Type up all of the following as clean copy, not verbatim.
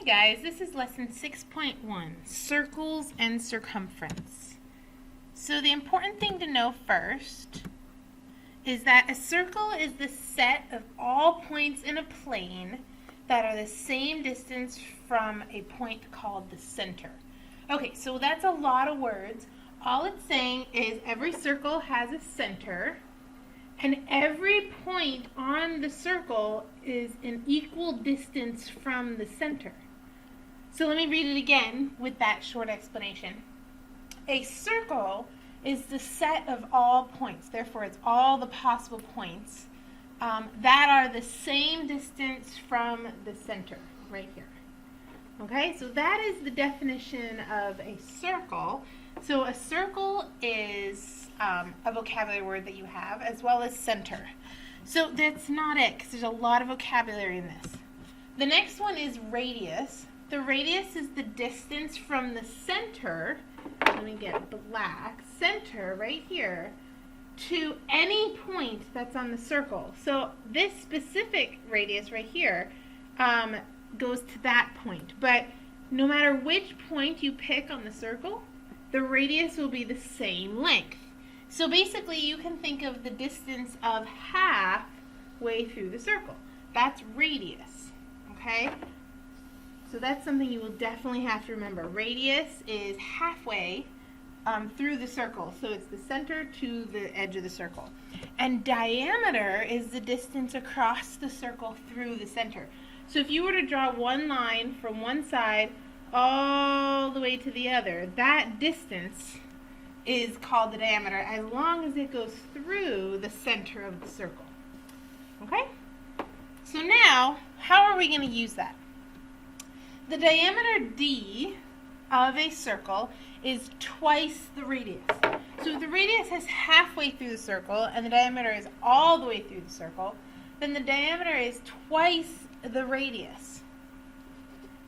Hey guys, this is lesson 6.1, circles and circumference. So the important thing to know first is that a circle is the set of all points in a plane that are the same distance from a point called the center. Okay, so that's a lot of words. All it's saying is every circle has a center, and every point on the circle is an equal distance from the center. So let me read it again with that short explanation. A circle is the set of all points, therefore it's all the possible points that are the same distance from the center, right here. Okay, so that is the definition of a circle. So a circle is a vocabulary word that you have, as well as center. So that's not it, because there's a lot of vocabulary in this. The next one is radius. The radius is the distance from the center, let me get black, center right here, to any point that's on the circle. So this specific radius right here goes to that point. But no matter which point you pick on the circle, the radius will be the same length. So basically you can think of the distance of halfway through the circle. That's radius, okay? So that's something you will definitely have to remember. Radius is halfway through the circle. So it's the center to the edge of the circle. And diameter is the distance across the circle through the center. So if you were to draw one line from one side all the way to the other, that distance is called the diameter as long as it goes through the center of the circle. Okay? So now, how are we going to use that? The diameter d of a circle is twice the radius. So if the radius is halfway through the circle and the diameter is all the way through the circle, then the diameter is twice the radius.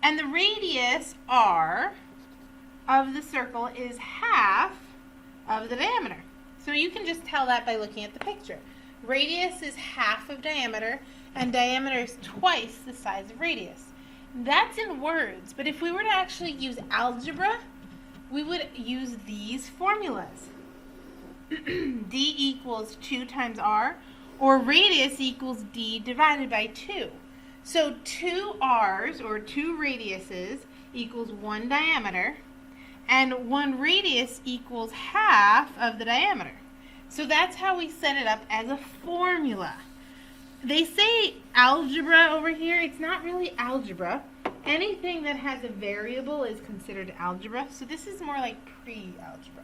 And the radius r of the circle is half of the diameter. So you can just tell that by looking at the picture. Radius is half of diameter, and diameter is twice the size of radius. That's in words, but if we were to actually use algebra, we would use these formulas. D equals 2 times r, or radius equals d divided by 2. So 2 r's, or 2 radiuses, equals 1 diameter, and 1 radius equals half of the diameter. So that's how we set it up as a formula. They say algebra over here. It's not really algebra. Anything that has a variable is considered algebra. So this is more like pre-algebra.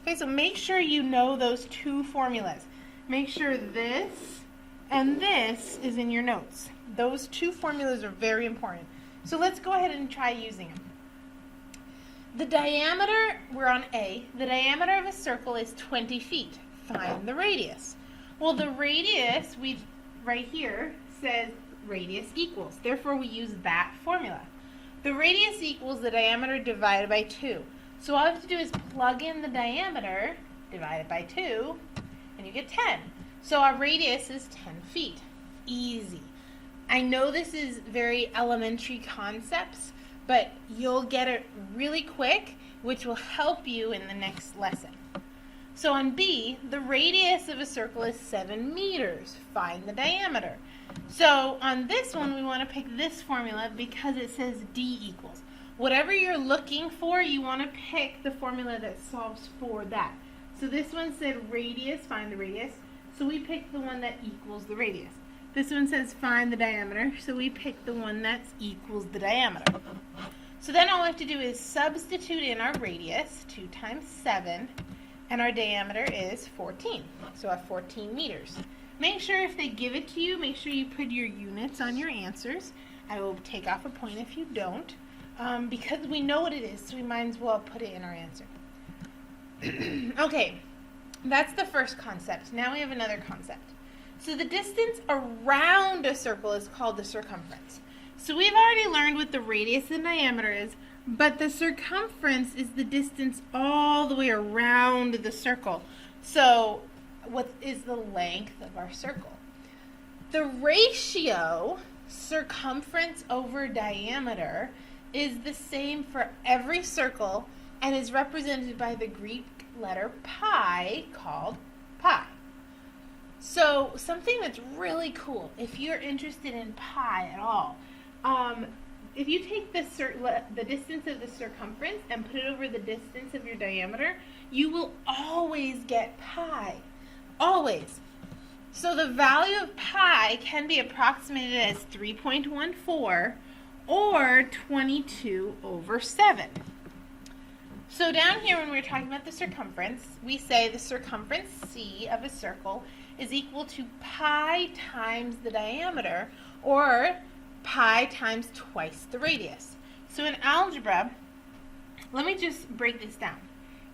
Okay, so make sure you know those two formulas. Make sure this and this is in your notes. Those two formulas are very important. So let's go ahead and try using them. The diameter, we're on A, the diameter of a circle is 20 feet. Find the radius. Well, the radius, right here, says radius equals. Therefore, we use that formula. The radius equals the diameter divided by 2. So all I have to do is plug in the diameter divided by 2, and you get 10. So our radius is 10 feet. Easy. I know this is very elementary concepts, but you'll get it really quick, which will help you in the next lesson. So on B, the radius of a circle is 7 meters. Find the diameter. So on this one, we want to pick this formula because it says D equals. Whatever you're looking for, you want to pick the formula that solves for that. So this one said radius, find the radius. So we picked the one that equals the radius. This one says find the diameter, so we pick the one that equals the diameter. So then all we have to do is substitute in our radius, 2 times 7, and our diameter is 14. So I have 14 meters. Make sure if they give it to you, make sure you put your units on your answers. I will take off a point if you don't, because we know what it is, so we might as well put it in our answer. Okay, that's the first concept. Now we have another concept. So the distance around a circle is called the circumference. So we've already learned what the radius and diameter is, but the circumference is the distance all the way around the circle. So what is the length of our circle? The ratio circumference over diameter is the same for every circle and is represented by the Greek letter pi, called pi. So something that's really cool, if you're interested in pi at all, if you take the distance of the circumference and put it over the distance of your diameter, you will always get pi. Always. So the value of pi can be approximated as 3.14 or 22/7. So down here when we're talking about the circumference, we say the circumference C of a circle is equal to pi times the diameter, or pi times twice the radius. So in algebra, let me just break this down.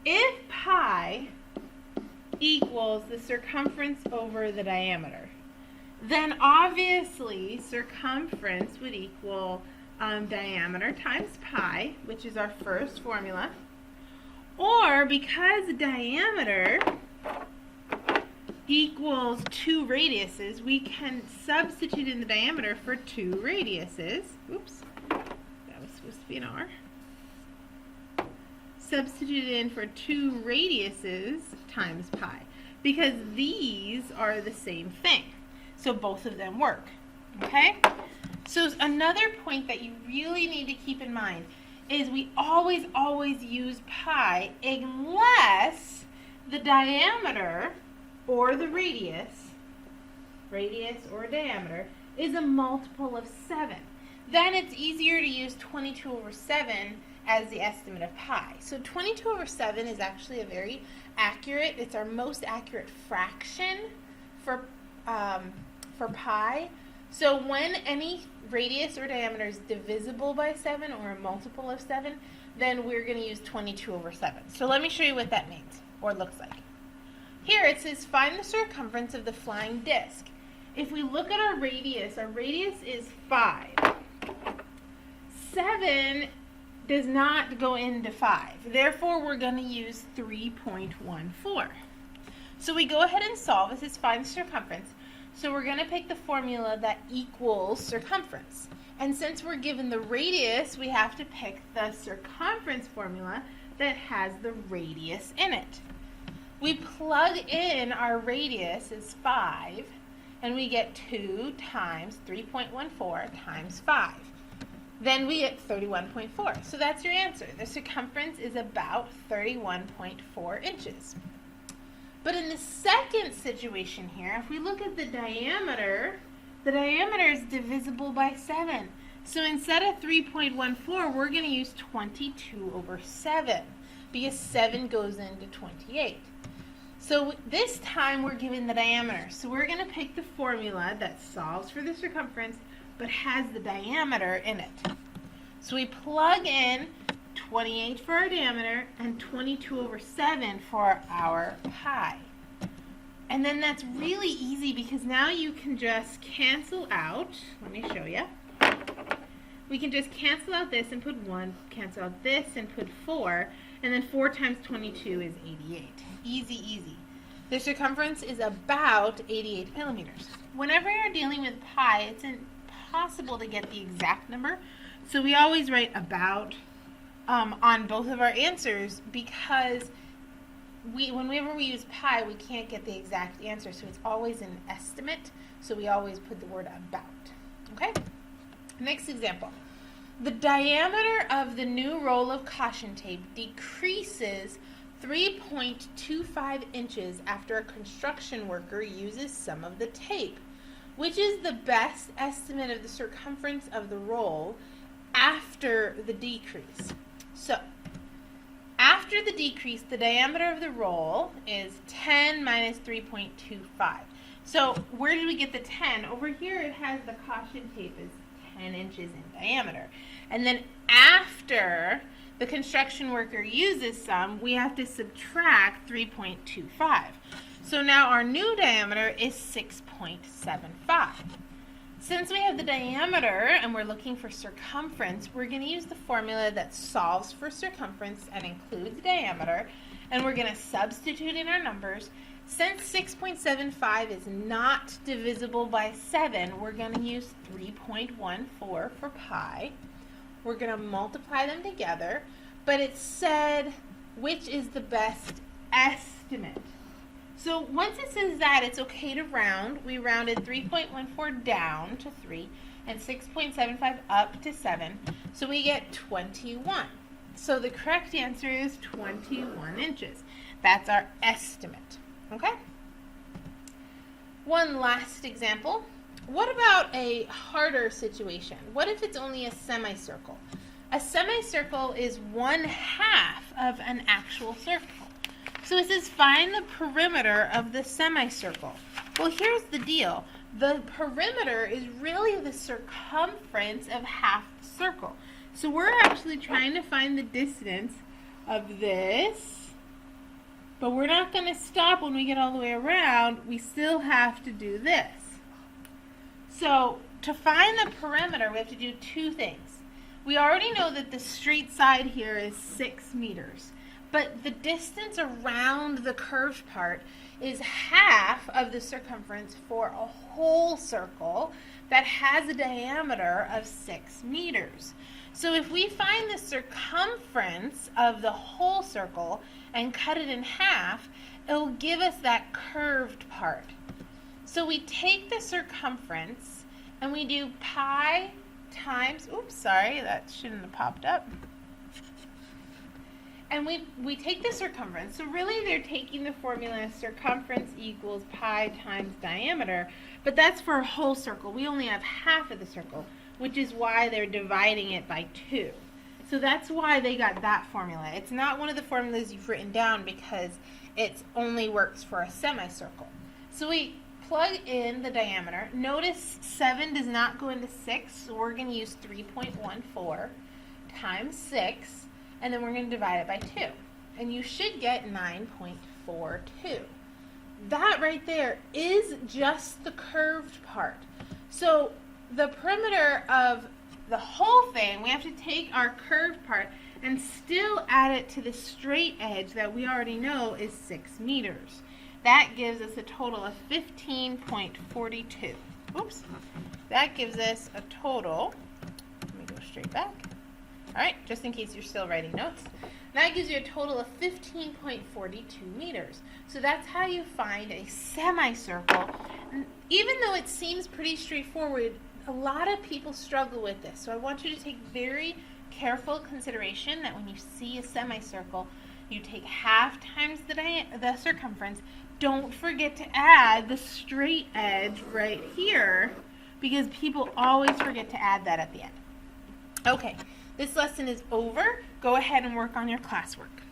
If pi equals the circumference over the diameter, then obviously circumference would equal diameter times pi, which is our first formula. Or because diameter equals 2 radiuses, we can substitute in the diameter for 2 radiuses. Oops, that was supposed to be an R. Substitute in for 2 radiuses times pi, because these are the same thing. So both of them work. Okay? So another point that you really need to keep in mind is we always use pi unless the diameter or the radius or diameter, is a multiple of 7. Then it's easier to use 22/7 as the estimate of pi. So 22/7 is actually a very accurate, it's our most accurate fraction for pi. So when any radius or diameter is divisible by 7 or a multiple of 7, then we're going to use 22/7. So let me show you what that means, or looks like. Here it says find the circumference of the flying disc. If we look at our radius is 5. 7 does not go into 5. Therefore, we're going to use 3.14. So we go ahead and solve. This is find the circumference. So we're going to pick the formula that equals circumference. And since we're given the radius, we have to pick the circumference formula that has the radius in it. We plug in our radius is 5, and we get 2 times 3.14 times 5. Then we get 31.4. So that's your answer. The circumference is about 31.4 inches. But in the second situation here, if we look at the diameter is divisible by 7. So instead of 3.14, we're going to use 22/7 because 7 goes into 28. So this time we're given the diameter. So we're going to pick the formula that solves for the circumference but has the diameter in it. So we plug in 28 for our diameter and 22/7 for our pi. And then that's really easy because now you can just cancel out. Let me show you. We can just cancel out this and put 1, cancel out this and put 4, and then 4 times 22 is 88. Easy, easy. The circumference is about 88 millimeters. Whenever you're dealing with pi, it's impossible to get the exact number, so we always write about on both of our answers because whenever we use pi, we can't get the exact answer, so it's always an estimate, so we always put the word about. Okay? Next example. The diameter of the new roll of caution tape decreases 3.25 inches after a construction worker uses some of the tape. Which is the best estimate of the circumference of the roll after the decrease? So, after the decrease, the diameter of the roll is 10 minus 3.25. So, where did we get the 10? Over here it has the caution tape is 10 inches in diameter. And then after the construction worker uses some, we have to subtract 3.25. So now our new diameter is 6.75. Since we have the diameter and we're looking for circumference, we're going to use the formula that solves for circumference and includes diameter, and we're going to substitute in our numbers, Since 6.75 is not divisible by 7, we're going to use 3.14 for pi. We're going to multiply them together, but it said which is the best estimate. So once it says that, it's okay to round. We rounded 3.14 down to 3 and 6.75 up to 7. So we get 21. So the correct answer is 21 inches. That's our estimate. Okay? One last example. What about a harder situation? What if it's only a semicircle? A semicircle is 1/2 of an actual circle. So it says find the perimeter of the semicircle. Well, here's the deal. The perimeter is really the circumference of half the circle. So we're actually trying to find the distance of this, but we're not going to stop when we get all the way around. We still have to do this. So to find the perimeter, we have to do two things. We already know that the straight side here is 6 meters. But the distance around the curved part is half of the circumference for a whole circle that has a diameter of 6 meters. So if we find the circumference of the whole circle and cut it in half, it'll give us that curved part. So we take the circumference and we do pi times, oops, sorry, that shouldn't have popped up. And we take the circumference. So really they're taking the formula circumference equals pi times diameter, but that's for a whole circle. We only have half of the circle, which is why they're dividing it by 2. So that's why they got that formula. It's not one of the formulas you've written down because it only works for a semicircle. So we plug in the diameter. Notice 7 does not go into 6, so we're going to use 3.14 times 6. And then we're going to divide it by 2. And you should get 9.42. That right there is just the curved part. So the perimeter of the whole thing, we have to take our curved part and still add it to the straight edge that we already know is 6 meters. That gives us a total of 15.42. Oops. That gives us a total, let me go straight back. All right, just in case you're still writing notes. That gives you a total of 15.42 meters. So that's how you find a semicircle. Even though it seems pretty straightforward, a lot of people struggle with this. So I want you to take very careful consideration that when you see a semicircle, you take half times the circumference. Don't forget to add the straight edge right here because people always forget to add that at the end. Okay. This lesson is over. Go ahead and work on your classwork.